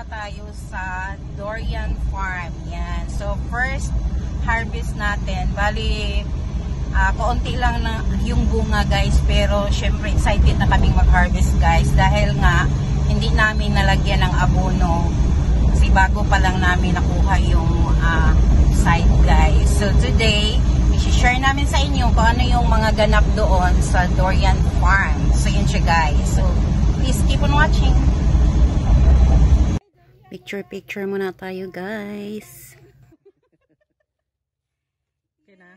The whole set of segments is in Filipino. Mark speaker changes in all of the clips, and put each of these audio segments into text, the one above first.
Speaker 1: tayo sa Dorian Farm. Yan. So, first harvest natin. Bali, kaunti lang na yung bunga guys. Pero, syempre, excited na kaming mag-harvest guys. Dahil nga, hindi namin nalagyan ng abono. Kasi bago pa lang namin nakuha yung site guys. So, today, i-share namin sa inyo kung ano yung mga ganap doon sa Dorian Farm. So, yun siya guys. So, please keep on watching. Picture muna tayo guys. Okay na.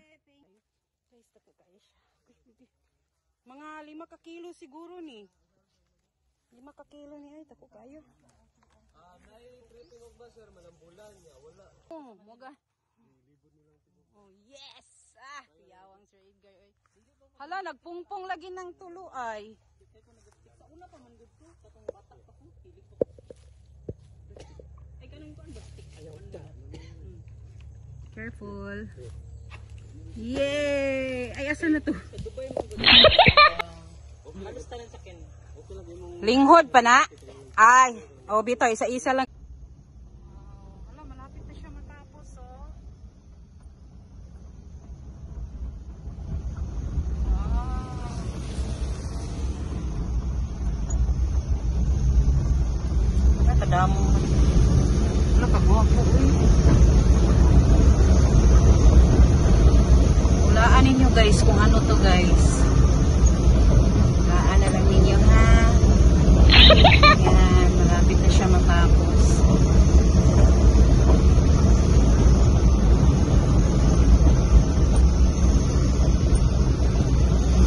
Speaker 1: Mga 5 kilo siguro ni. 5 kilo ni ay tako kayo. Nay tripping og ba sir malambulan niya wala. Oh, moga. Oh, yes. Yawang Sir Edgar oy. Hala nagpungpong lagi ng tulo ay. Sa una pa man gud ko katong batak pa ko pili ko. Careful. Yay! Ay, asa na to? Linghod pa na? Ay, oh, bito, isa-isa lang. Wala, malapit na siya matapos, oh. Ay, kadamo. Wala, kagwapo, eh. Hulaan ninyo guys kung ano to guys. Hulaan na lang ninyo ha. Yan, malapit na siya matapos.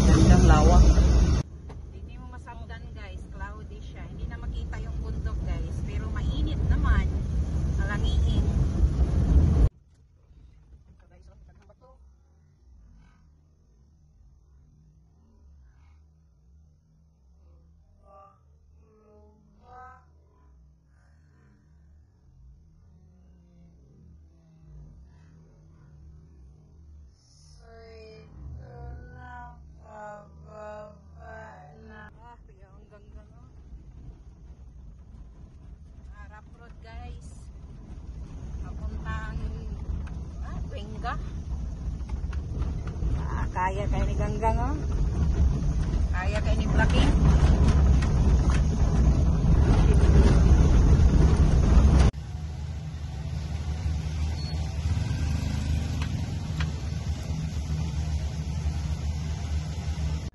Speaker 1: Gandang lawak. Hindi mo masagdan guys, cloudy siya. Hindi na makita yung bundok guys. Pero mainit naman. Malangiin. Kaya kayo ni Ganggang, oh. Kaya kayo ni Blacking.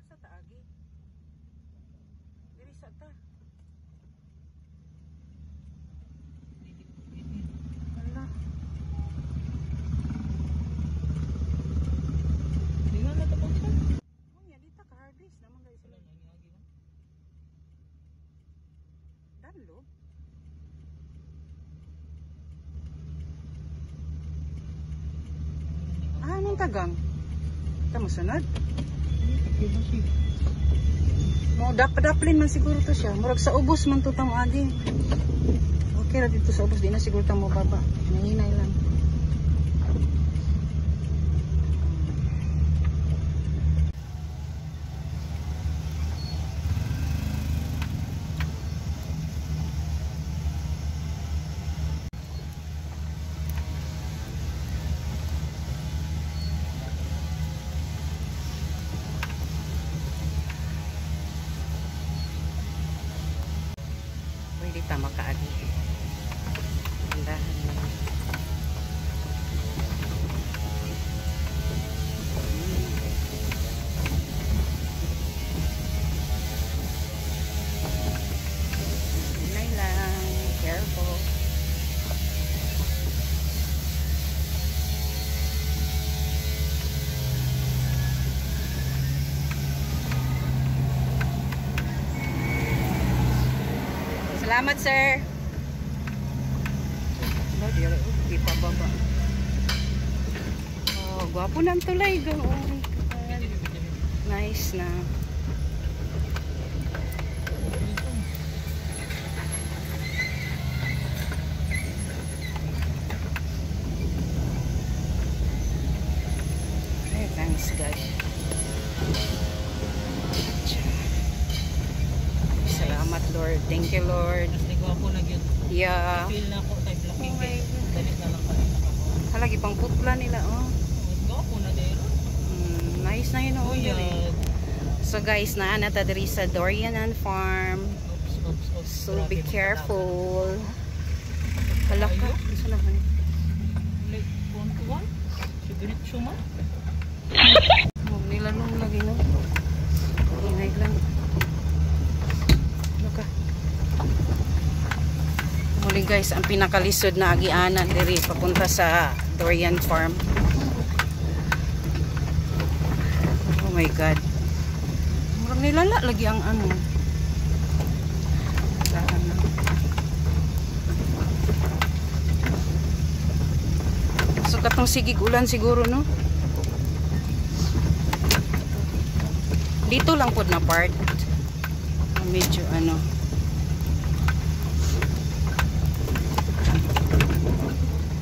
Speaker 1: Sa taagi. Diri sa ta. Allah. Danlo? Anong tagang? Ito mo sunod? Mo daplin man siguro to siya. Murag sa ubos man to tamo agi. Okay ra dito sa ubos di na siguro tamo baba. Nahinay lang. Hindi tama kaagi. Andahan lang. Hinay lang. Careful. Salamat, sir. Di pa baba. Oh, gwapo ng tulay. Nice na. Ay, thanks, guys. Salamat, Lord. Thank you, Lord.
Speaker 2: Gwapo na yun.
Speaker 1: Yeah.
Speaker 2: Feel na ako type laki.
Speaker 1: Oh my God.
Speaker 2: Dali na lang pala ako.
Speaker 1: Halagi pang putla nila, oh.
Speaker 2: Gwapo na dero.
Speaker 1: Nice na yun, oh.
Speaker 2: Yeah.
Speaker 1: So guys, naanata diri sa Dorianan Farm.
Speaker 2: Oops.
Speaker 1: So be
Speaker 2: Grabe,
Speaker 1: careful. Hala ka. Saan na ba ni?
Speaker 2: Like, one. Sigurito siya man.
Speaker 1: Oh, nilalong lagi, no? Hinay lang. Hala ka. Muli guys, ang pinakalisod na agianan diri papunta sa Dorian Farm. Oh my God. Murang nilala lagi ang ano. So katong sigig ulan siguro, no? Dito lang pod na part. Medyo ano.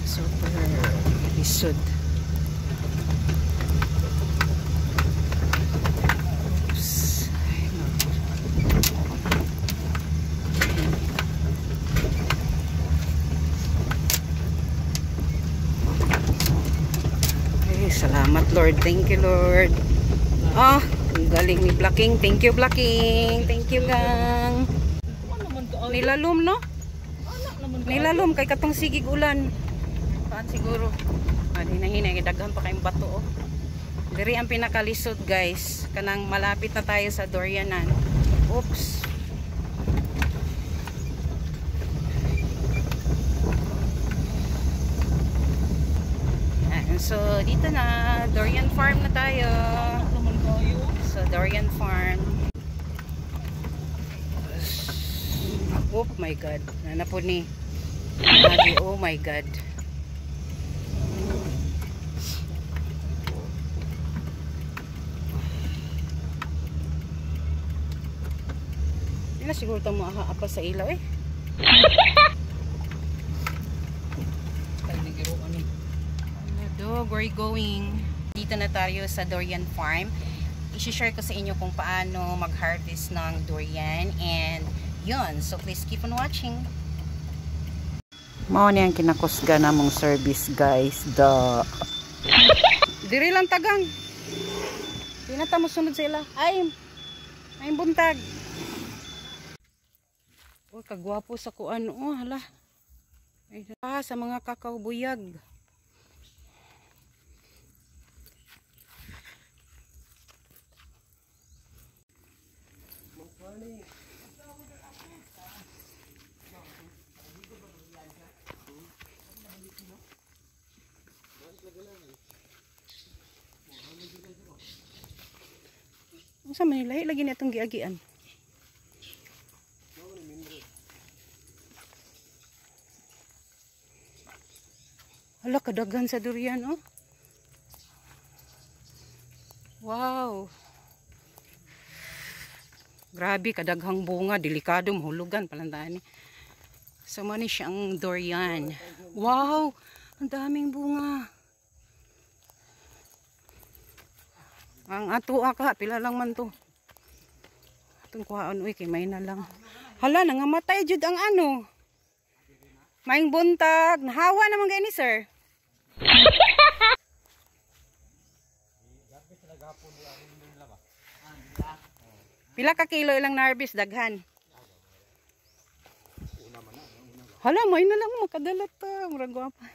Speaker 1: Super lisod. Oops. Ay, no. Ay, salamat Lord. Thank you Lord. Ah, ang galing ni Blacking. Thank you Blacking. Thank you gang.
Speaker 2: Ano naman ka?
Speaker 1: Nilalom, no?
Speaker 2: Anak naman ka?
Speaker 1: Nilalom kay katong sigig ulan. Paan siguro? Hinay-hinay, daghan pa kayong bato, oh. Diri ang pinakalisod guys. Kanang malapit na tayo sa Dorianan. Oops. So dito na, Dorian Farm na tayo.
Speaker 2: Anak naman kayo.
Speaker 1: So Dorian Farm. Oh my God. Nanapod ni. Oh my God. Hindi na siguro ito mo apa sa ilaw eh.
Speaker 2: Ay, nagiroan ni.
Speaker 1: Dog, where are you going? Dito na tayo sa Dorian Farm. I-share ko sa inyo kung paano mag-harvest ng durian. And yun, so please keep on watching. Mao ni ang kinakusga namong service guys. Diri lang tagang. Di na ta mo sunod sila. Ay buntag. Oh, kagwapo sa kuan. Oh, hala. Ay, sa mga kakao buyag. Sa Manila, lagi na itong giagian. Hala, kadaghan sa durian, oh. Wow. Grabe, kadaghang bunga, delikado, mahulugan, palantaan ni. So, mani siyang durian. Wow, ang daming bunga. Ang ato ka, pila lang man to. Atong kuhaan, uy, kay may na lang. Hala, nangamatay jud ang ano. Maing buntag. Nahawa naman kayo ni sir. Pila ka kilo ilang narbis, daghan. Hala, may na lang makadala ta. Murag gwapa.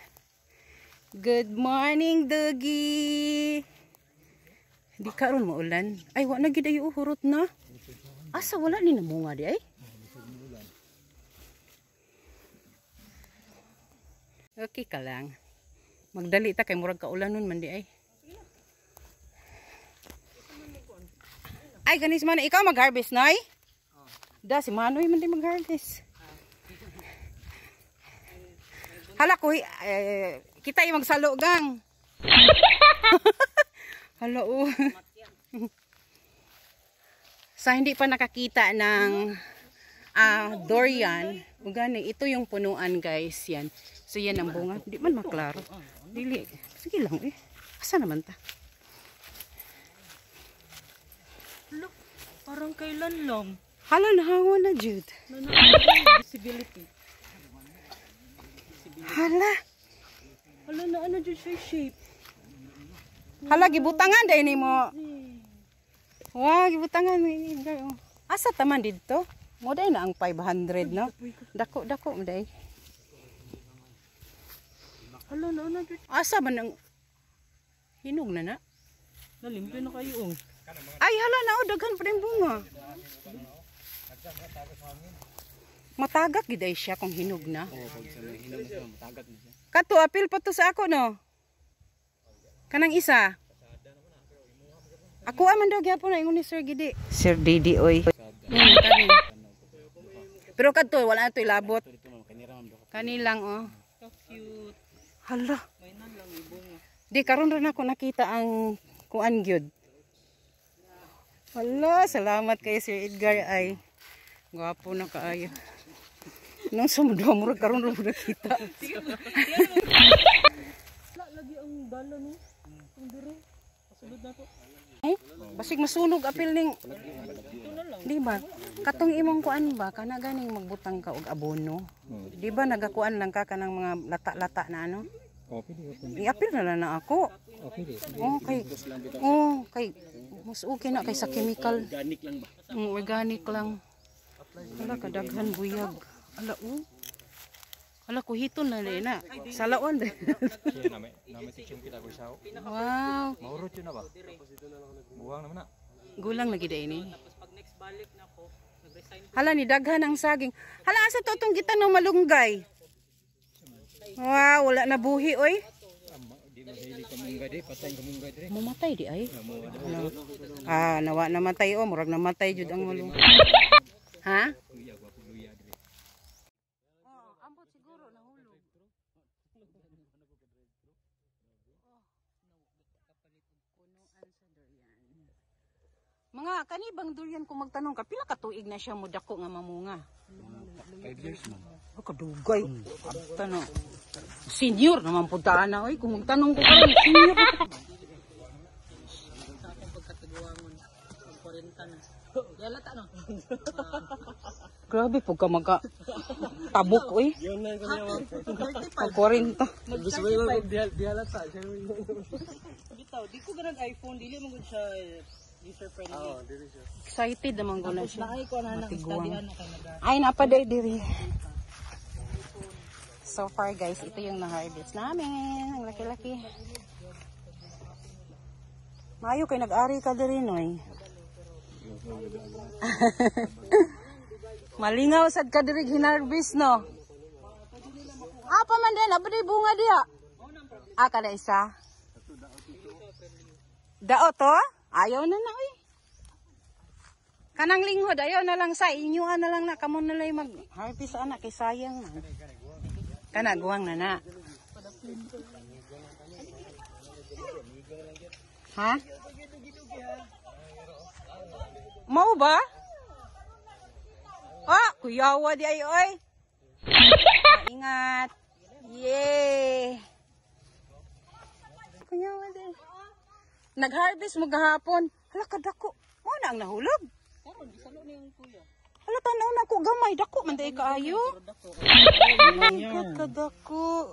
Speaker 1: Good morning, Dougie. Di karon maulan. Ay, wa na gid ayo hurot na. Asa wala ni namunga di ay? Okay ka lang. Magdali ta kay murag kaulanon man di ay. Ay, ganis man ikaw mag-harvest nay? Da si Manoy man di mag-harvest. Hala ko kita ay magsalo gang. Hala oh. Sa hindi pa nakakita ng durian, ugani ito yung punuan guys, yan. So yan ang bunga, hindi man maklaro. Dili. Sige lang eh. Asa naman ta?
Speaker 2: Look, parang kailan lang.
Speaker 1: Hala, nahangon na, Jude.
Speaker 2: Visibility.
Speaker 1: Hala.
Speaker 2: Hala na ano dyan siya shape.
Speaker 1: Hala, gibutangan dahil ni mo. Wow, gibutangan. Asa taman dito? Mo dahil na ang 500, no? Dako mo dahil.
Speaker 2: Hala na ano dyan.
Speaker 1: Asa ba nang hinog na na?
Speaker 2: Nalimpyo na kayo.
Speaker 1: Ay, hala na, daghan pa rin bunga. Matagak giday siya kung hinog na. Kato, apil pa to sa ako, no? Kanang isa. Ako aman daw gyapon na ingon ni Sir Gidi. Sir Didi, oy. Kani. Pero kadto, wala na to ilabot. Kani lang, oh.
Speaker 2: So cute.
Speaker 1: Hala.
Speaker 2: May nan lang ibong.
Speaker 1: Di, karon rin ako nakita ang kuan gyud. Hala, salamat kay Sir Edgar ay. Gwapo na kaayo. Nung sumudaw mo karon rin mo nakita.
Speaker 2: Lagi ang dala no. Ang dire. Pasulod na to.
Speaker 1: Eh, basig masunog apil ning. Di ba? Katong imong kuan ba kana ganing magbutang ka og abono. Di ba nagakuan lang ka kanang mga lata-lata na ano? I-apil na lang na ako. Kay mas okay na kay sa chemical.
Speaker 2: Organic lang ba?
Speaker 1: Organic lang. Ala kadaghan buyag. Ala Ala kuhiton na na. Salaon din. Wow.
Speaker 3: Maurot yun na ba? Buwang naman na.
Speaker 1: Gulang lagi da ini.
Speaker 2: Pag next balik na ko, nag-resign.
Speaker 1: Hala ni daghan ang saging. Hala asa to tong gitanong malunggay. Wow, wala na buhi oy.
Speaker 3: Di mahili ka munggay di, patay ka munggay di.
Speaker 1: Mamatay di ay. Nawa namatay o, murag namatay jud ang malunggay. Ha? Ambot siguro nahulog. Mga kanibang durian kung magtanong ka, pila ka tuig na siya mudako nga mamunga?
Speaker 3: 5 years man.
Speaker 1: Kadugay. Tanong. Senior naman puntaan na. Oy, kung magtanong ko karon senior.
Speaker 2: Sa akong pagkatiguangon, pag-40 na. Yalata no.
Speaker 1: Grabe po ka magka tabok oy.
Speaker 2: Yun na kanya.
Speaker 1: Pag 40.
Speaker 2: Gusto mo yung dihalata. Bitaw, di ko ganang iPhone, dili mo gud siya user friendly. Oo, dili siya.
Speaker 1: Excited naman ko na siya.
Speaker 2: Nakay ko na nang studyhan na kay naga.
Speaker 1: Ay, napaday diri. So far guys, ito yung na-harvest namin. Ang laki-laki. Mayo kay nag-ari ka diri noy. Malingaw sad ka diri hinarvest no. Apa man din abdi bunga diha. Kada isa. Dao to? Ayaw na na oy. Kanang linghod ayaw na lang sa inyo na lang na kamo na lay mag-harvest ana kay sayang man. Kana guwang na na. Ha? Mau ba? Kuyawa di ay oy. Ingat. Yay. Kuyawa di. Nag-harvest mo gahapon. Hala kadako. Mo na ang nahulog.
Speaker 2: Karon bisalo ni ang kuya.
Speaker 1: Hala tanaw na ko gamay dako man day kaayo. Kadako.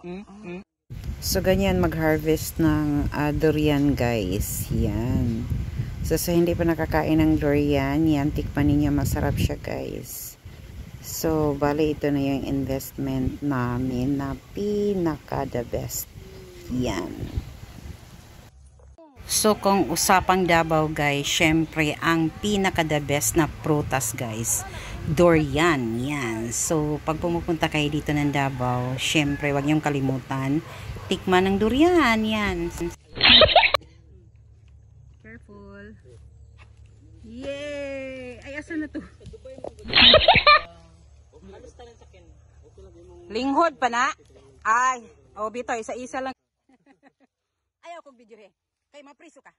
Speaker 1: So ganyan mag-harvest ng durian guys. Yan. So sa hindi pa nakakain ng durian, yan tikman ninyo, masarap siya guys. So bali ito na yung investment namin na pinaka the best. Yan. So kung usapang Davao guys, syempre ang pinaka the best na prutas guys, durian. Yan. So pag pumupunta kayo dito ng Davao, syempre wag niyong kalimutan tikman ng durian. Yan. Careful. Yay! Ay asa na to? Linghod pa na? Ay, bito isa-isa lang. Ayaw kong video re. Kay mapriso ka.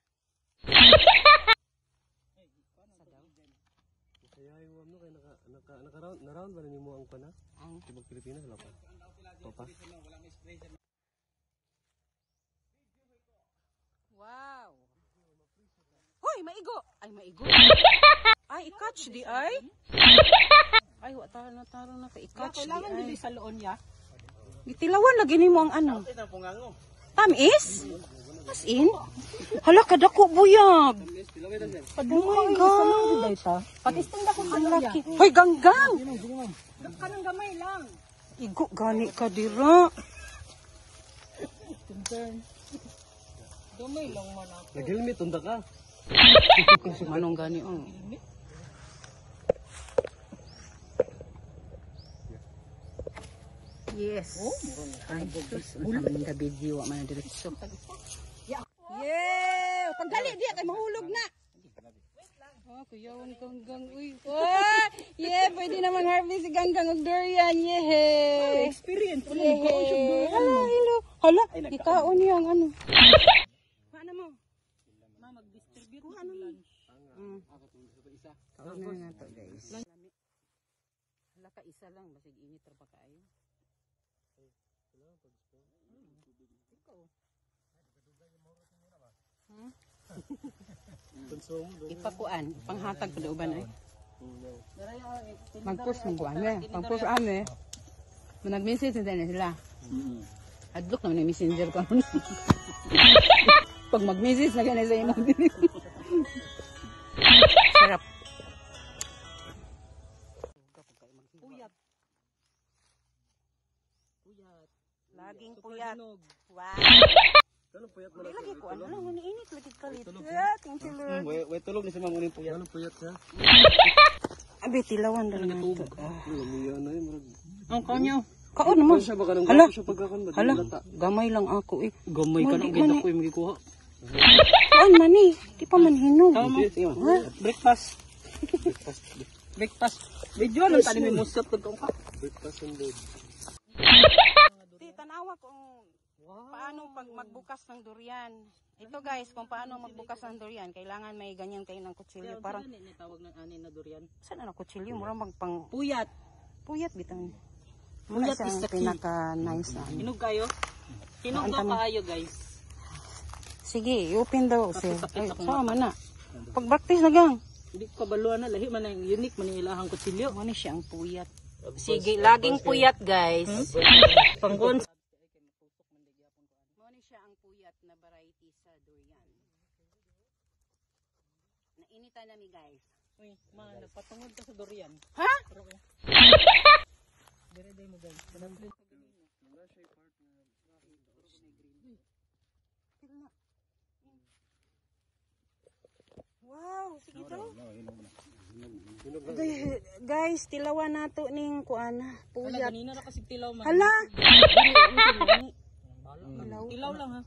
Speaker 4: Kaya yung ano kay naka-round ba ni mo ang pana? Ang tibok Pilipinas wala pa. Topas.
Speaker 1: Wow. Hoy, maigo. Ay, maigo. Ay, i-catch di ay. Ay, wa taro na ka i-catch di
Speaker 2: Kailangan
Speaker 1: ay.
Speaker 2: dili sa loon ya.
Speaker 1: Gitilawan lagi nimo ang ano.
Speaker 2: Ito ang pungango.
Speaker 1: Tamis? As in? Hala, kadako buyag. Oh my God.
Speaker 2: Patisting na kung
Speaker 1: Ang laki. Hoy, ganggang.
Speaker 2: kanang gamay lang.
Speaker 1: Igo, gani ka dira.
Speaker 2: Gamay lang man ako.
Speaker 4: Nag-helmet, unta ka.
Speaker 1: Manong gani, oh. Yes. Ay, ulan ka video, wa man na diretso. Yeah! Pagdali diya kay mahulog na. Oh, kuyawan ganggang uy. Oh, yeah, pwede naman harvest si ganggang og durian. Yeah.
Speaker 2: Experience.
Speaker 1: Yeah. Hello. Hala, ikaon niya ang ano. Paano mo?
Speaker 2: Ma mag-distribute
Speaker 1: Kuha ano mo? Kaon na to, guys. Hala ka isa lang, basig init ra pa kaayo. Ipakuan, panghatag pa uban ay. Mag-push mo kuan eh. Pang-push ame. Nag-message na sila. Adlock na may messenger ka nun. Pag mag-message na ganyan sa imo. Sarap.
Speaker 2: Puyat.
Speaker 1: Laging puyat. Wow.
Speaker 4: Anong puyat mo?
Speaker 1: Lagi ko ano lang, init lagi kalit. Thank you Lord.
Speaker 4: Wait, tulog ni si Ma'am uling puyat. Anong puyat siya?
Speaker 1: Abi tilawan daw na ito.
Speaker 4: Ano yun, murag.
Speaker 2: Ang kanyo.
Speaker 1: Kaon naman.
Speaker 4: Siya baka nang
Speaker 1: Hala.
Speaker 4: siya pagkakan ba?
Speaker 1: Hala, gamay lang ako eh.
Speaker 2: Gamay ka nang ganda ko yung magikuha.
Speaker 1: Kaon man eh. Di pa man hinog.
Speaker 2: Breakfast. Breakfast. Video lang tani may musap ko ka.
Speaker 4: Breakfast and bed.
Speaker 1: Di tanawa kung paano pag magbukas ng durian. Ito guys, kung paano magbukas ng durian, kailangan may ganyan kayo ng kutsilyo. Parang,
Speaker 2: tawag ng ani na durian.
Speaker 1: saan na kutsilyo? Murang magpang
Speaker 2: Puyat.
Speaker 1: puyat bitang. Muna
Speaker 2: Puyat is
Speaker 1: siyang
Speaker 2: the key.
Speaker 1: pinaka-nice na. ano.
Speaker 2: Hinog kayo? Hinog
Speaker 1: Ang
Speaker 2: ka
Speaker 1: tama.
Speaker 2: kayo guys.
Speaker 1: Sige, i-open daw. Sir.
Speaker 2: Sakit
Speaker 1: Ay,
Speaker 2: ako
Speaker 1: sama na. Pag-practice na gang.
Speaker 2: Hindi ko kabaluan na lahi man ang unique man yung ilahang kutsilyo.
Speaker 1: Ano siya ang puyat. Sige, laging puyat guys.
Speaker 2: Pangkon.
Speaker 1: Ano siya ang puyat na variety sa durian. Nainitan na mi guys.
Speaker 2: Uy, ma, nagpatungod ka sa durian.
Speaker 1: Ha?
Speaker 2: Dire day mo guys.
Speaker 1: Wow, sige daw. Guys, tilawan nato ning kuan
Speaker 2: Hala,
Speaker 1: puyat.
Speaker 2: ganina na kasi tilaw man.
Speaker 1: Hala.
Speaker 2: Tilaw lang ha.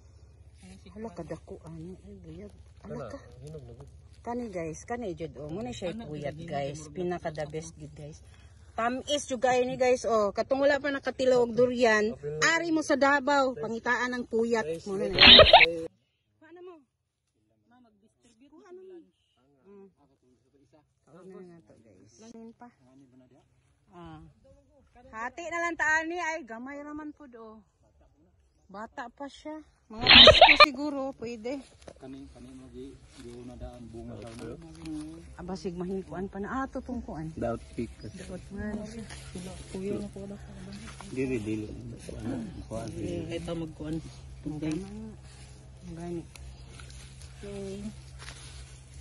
Speaker 1: Hala kadako ani ay gayad. Hala ka. Kani guys, kani jud oh. Muna siya puyat guys. Pinaka the best gid guys. Tamis jud kayo ni guys oh. Katong wala pa nakatilaw og durian, ari mo sa Davao, pangitaan ng puyat muna na. Paano mo?
Speaker 2: Ma, mag-distribute
Speaker 1: Kuha ano mo? Kauna na to guys. Lanin pa. Ah. Hati na lang taan ni ay gamay raman pud oh. Bata pa siya. Mga Pasko siguro pwede.
Speaker 3: Kani mo gi na daan bunga daw na.
Speaker 1: Abasig mahinkuan pa na ato tong kuan.
Speaker 4: Doubt pick.
Speaker 1: Dapat man siya.
Speaker 2: kuya na po na.
Speaker 4: Dili.
Speaker 2: Ito magkuan.
Speaker 1: Okay. Gani. Okay.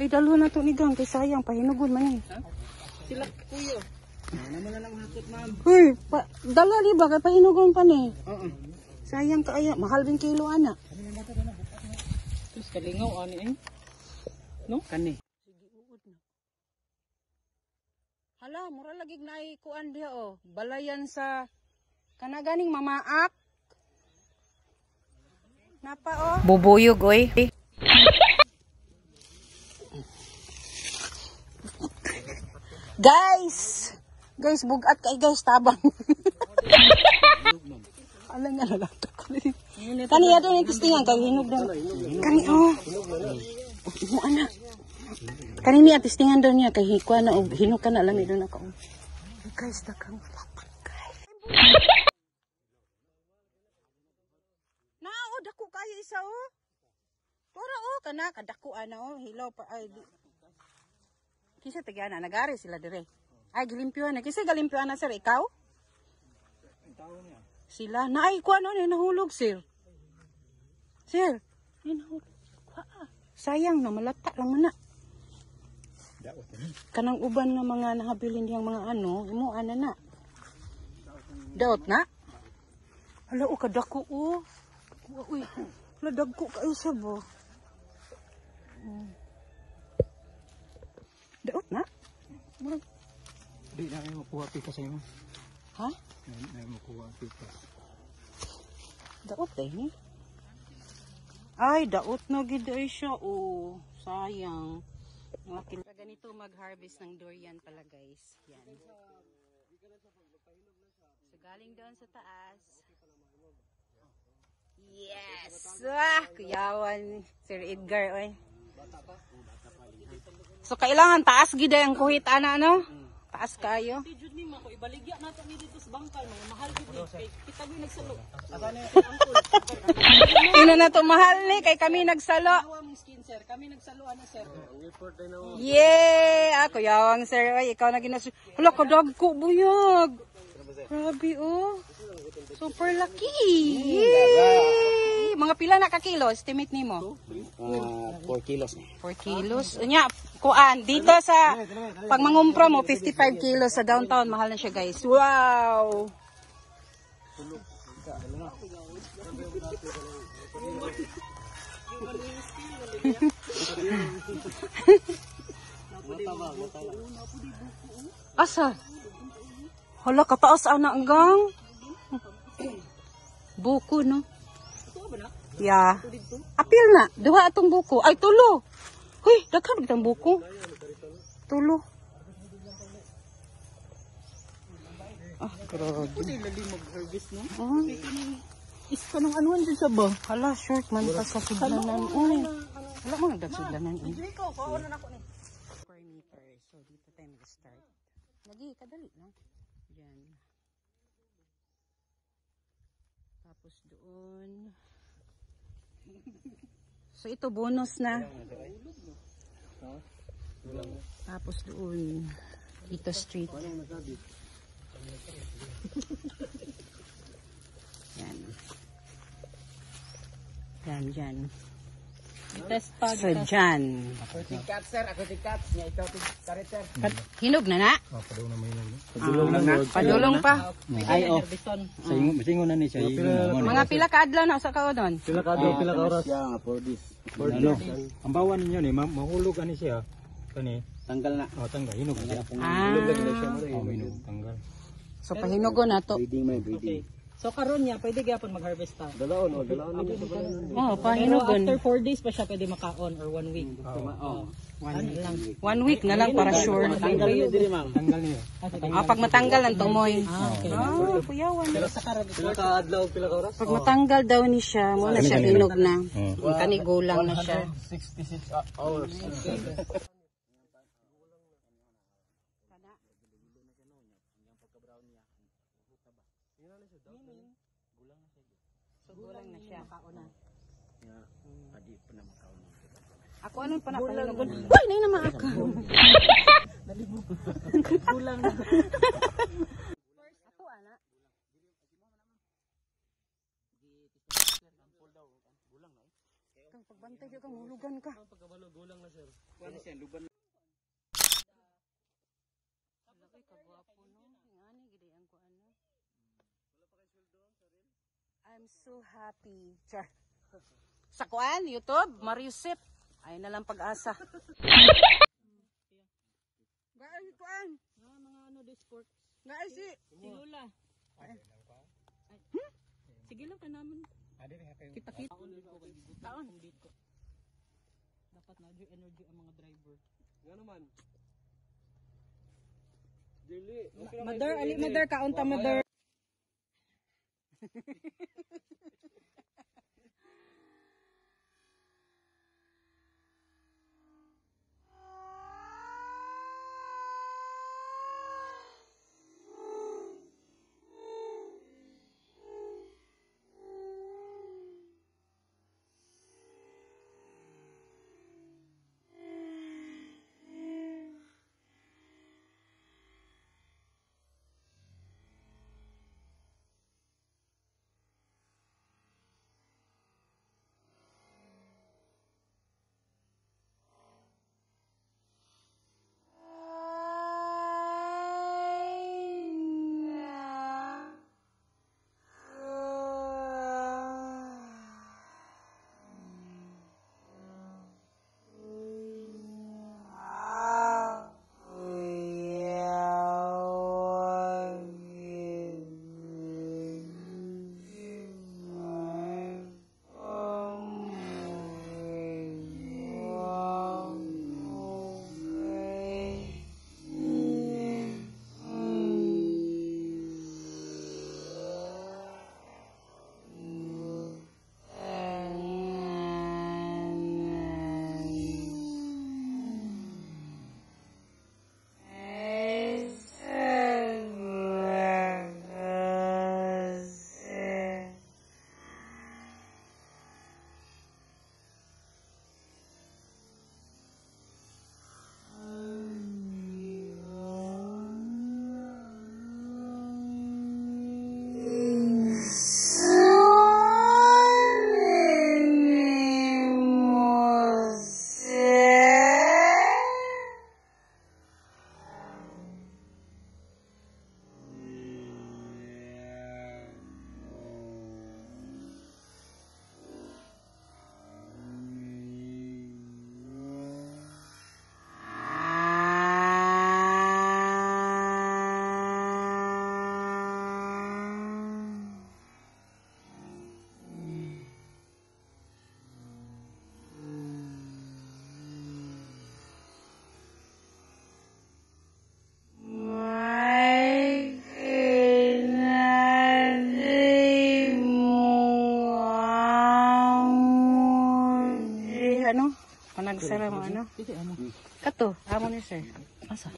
Speaker 1: Ay, dalo na to ni Gang. Kay sayang, pahinugon man eh.
Speaker 2: Sila kuya. Naman na lang hakot ma'am.
Speaker 1: Uy, dala di ba? Kay pahinugon pa ni. Sayang ka aya. Mahal din kilo ana.
Speaker 2: Terus kalingaw ani eh. No?
Speaker 1: Kani. Sige, uod na. Hala, mura lagi na kuan diha oh. Balayan sa kanaganing mamaak. Napa oh. Bubuyog oy. Guys, bugat kay guys tabang. Alam nga lang to. Kani ato ni testingan kay hinog daw. Kani oh. Mo ana. Kani ni testingan daw niya kay hikwa na og hinog ka na lami daw na ka. Guys, dakang lapak guys. Na oh, dako kayo isa oh. Para oh kana kadako ana oh, hilaw pa ay di. Kisa tagana, nagari sila dire. Ay, gilimpyuhan na. Kisa galimpyuhan na, sir. Ikaw? Sila. Na, ay, kuha na, nahulog, sir. Sir. Ay, nahulog. Sayang na, malata lang na. Kanang uban na mga nahabilin diyang mga ano, imo ana na. Daot na? Hala, o, kadako, o. Uy, hala, dagko kayo siya, bo. Daot na?
Speaker 3: Di na may makuha pika sa imo.
Speaker 1: Ha?
Speaker 3: May makuha pika.
Speaker 1: Daot eh. Ay, daot na gid ay siya. Oh, sayang. Laki. Ganito mag-harvest ng durian pala, guys. Yan. So, galing doon sa taas. Yes! Ah, kuyawan. Sir Edgar, oy. So, kailangan taas gid ang kuhit, ana, no? Taas kayo.
Speaker 2: Jud ni mako ibaligya nato ni dito sa bangkal, mga mahal gid ni kay kita gyud nagsalo.
Speaker 1: Ino na to mahal ni kay kami nagsalo.
Speaker 2: Awam skin sir, kami nagsalo ana sir.
Speaker 1: Yeah, ako yawang sir. Ay, ikaw na ginas. Hala, kadagko buyag. Grabe oh. Super laki. Yay! Mga pila na ka kilo estimate nimo?
Speaker 5: 4 kilos.
Speaker 1: 4 kilos. Nya, kuan dito sa pag mangumpra mo 55 kilos sa downtown, mahal na siya, guys. Wow. Asa? Hala, kataas ana hanggang. Buko, no? Ya. Apil na. Duha atong buko. Ay, tulo. Huy, daghan bitang buko. Tulo. Ah, grabe.
Speaker 2: Pwede lali mag-harvest no?
Speaker 1: Ah.
Speaker 2: Is kanang anuan dyan sa ba?
Speaker 1: Hala, short man pa sa sudlanan. Uy. Wala mo nagdagsudlanan.
Speaker 2: Dili ko, kuha na ako ni.
Speaker 1: Square meter. So, dito tayo mag-start. Lagi, kadali lang. Diyan. Tapos doon. So, ito bonus na. Tapos doon. Dito street. Yan. Yan, dyan.
Speaker 2: Test pa.
Speaker 1: So, dyan.
Speaker 5: Ako tikat sir, ako tikat. Nga ikaw tikat sir.
Speaker 1: Hinog na na?
Speaker 3: Padulong na may nang.
Speaker 1: Padulong pa.
Speaker 2: Ay, oh.
Speaker 3: Sa ingon na ni siya.
Speaker 1: Mga pila ka adlaw na sa kao doon?
Speaker 4: Pila ka daw, pila ka oras.
Speaker 5: Yeah, for this.
Speaker 3: Ano? Ang bawan ninyo ni mahulog ani siya. Kani.
Speaker 5: Tanggal na.
Speaker 3: Oh, tanggal hinog siya.
Speaker 1: Ah.
Speaker 3: Oh, hinog tanggal.
Speaker 1: So, pahinugo na to.
Speaker 5: Breeding may breeding.
Speaker 2: So karon niya pwede gyapon mag-harvest ta.
Speaker 4: Dalaon na niya sa balan.
Speaker 1: Oh,
Speaker 2: Pero
Speaker 1: pahinugon.
Speaker 2: after 4 days pa siya pwede makaon or 1 week.
Speaker 5: Oh.
Speaker 1: 1 week na lang para sure.
Speaker 5: Tanggal niyo diri ma'am.
Speaker 3: Tanggal niya.
Speaker 1: Ah, pag matanggal ang tumoy.
Speaker 2: Okay.
Speaker 1: Ah, kuyawan.
Speaker 4: Pila ka adlaw, pila ka oras.
Speaker 1: Pag matanggal daw ni siya, muna siya hinog na. Kanigulang na siya.
Speaker 4: 66 hours.
Speaker 1: So, gulang na siya. Ako anong panapahinugon? Uy, na naman ako.
Speaker 2: Gulang.
Speaker 1: Ako, ana. Kang pagbantay ka, hulugan ka.
Speaker 4: Gulang na sir.
Speaker 1: Laki kagwapo no. Ngani gid ang kuan no. I'm so happy. Char. Sa kuan YouTube, Mariusip. Ay na lang pag-asa. Gaan kuan.
Speaker 2: Mga ano this sport.
Speaker 1: Gaan si.
Speaker 2: Sigula. Sige lang ka naman. Kita-kita.
Speaker 1: Taon.
Speaker 2: Dapat na energy ang mga driver.
Speaker 4: Nga naman. Dili.
Speaker 2: Mother, ali mother kaunta mother.
Speaker 1: Sara mo ano? Kato, amo ni sir. Asa?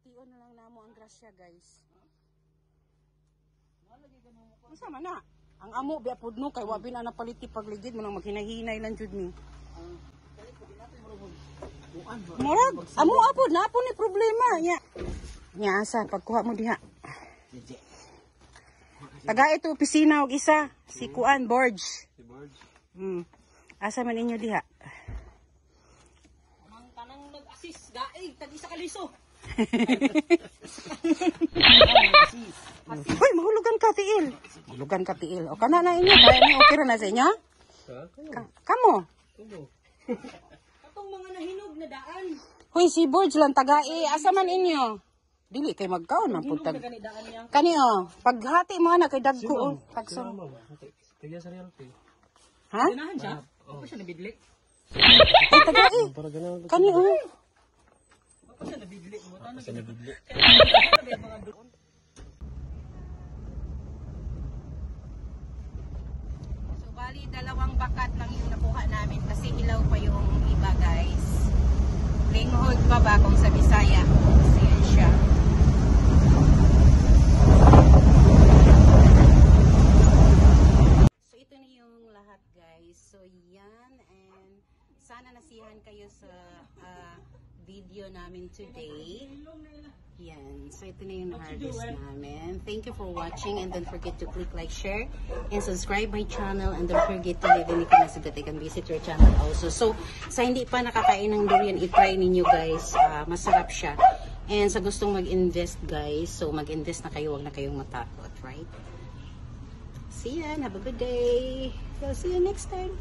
Speaker 1: Tion na lang namo ang grasya, guys. Asa man na? Ang amo biya pud no kay wa bin ana paliti pagligid mo nang maghinahinay lang jud mi. Murag, amo apod na apod ni problema nya. Nya asa pagkuha mo diha. Taga ito opisina og isa, si Kuan Borge.
Speaker 4: Si Barge.
Speaker 1: Asa man inyo diha?
Speaker 2: Ang kanang nag-assist, gaig, tag-isa kaliso.
Speaker 1: Uy, mahulugan ka tiil. Mahulugan ka tiil. O kana na inyo, kaya ni okay ra na sa inyo?
Speaker 4: Ha?
Speaker 1: Kamo.
Speaker 2: Katong mga nahinog na daan.
Speaker 1: Hoy, si Borge lang tagai. Asa man inyo? Dili kay magkaon man pud tag.
Speaker 2: Gani daan niya.
Speaker 1: Kani oh, paghati mo na kay dagko oh, tagsong.
Speaker 4: Kaya sa reality.
Speaker 1: Ha?
Speaker 2: Ganahan siya. Ako siya nabidlik.
Speaker 1: Ay tagai.
Speaker 4: Para ganun.
Speaker 1: Kani oh.
Speaker 2: Ako siya nabidlik mo. Tanong
Speaker 4: Sa nabidli.
Speaker 1: So bali dalawang bakat lang yung nakuha namin kasi hilaw pa yung iba, guys. Linghold pa ba kung sa Bisaya? So yan siya. So ito na yung lahat, guys. So yan, and sana nasiyahan kayo sa video namin today. Yan. So ito na yung harvest namin. Thank you for watching, and don't forget to click like, share, and subscribe my channel, and don't forget to leave any comments so that I can visit your channel also. So sa hindi pa nakakain ng durian, i-try ninyo, guys. Masarap siya. And sa gustong mag-invest, guys, so mag-invest na kayo, wag na kayong matakot, right? See ya, and have a good day. I'll see you next time.